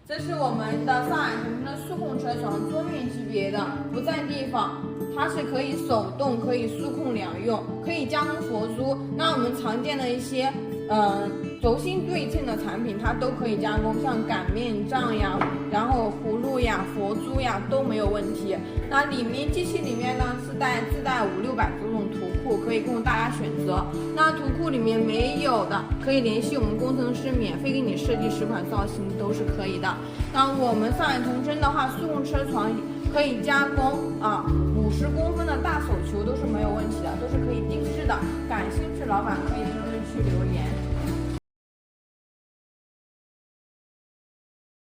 这是我们的上海同城的数控车床，桌面级别的，不占地方，它是可以手动、可以数控两用，可以加工佛珠。那我们常见的一些轴心对称的产品，它都可以加工，像擀面杖呀，然后葫芦呀、佛珠呀都没有问题。那里面机器里面呢自带500-600多种图库，可以供大家选择。那图库里面没有的，可以联系我们工程师，免费给你设计10款造型都是可以的。那我们上海同城的话，数控车床可以加工50公分的大手球都是没有问题的，都是可以定制的。感兴趣老板可以评论区留言。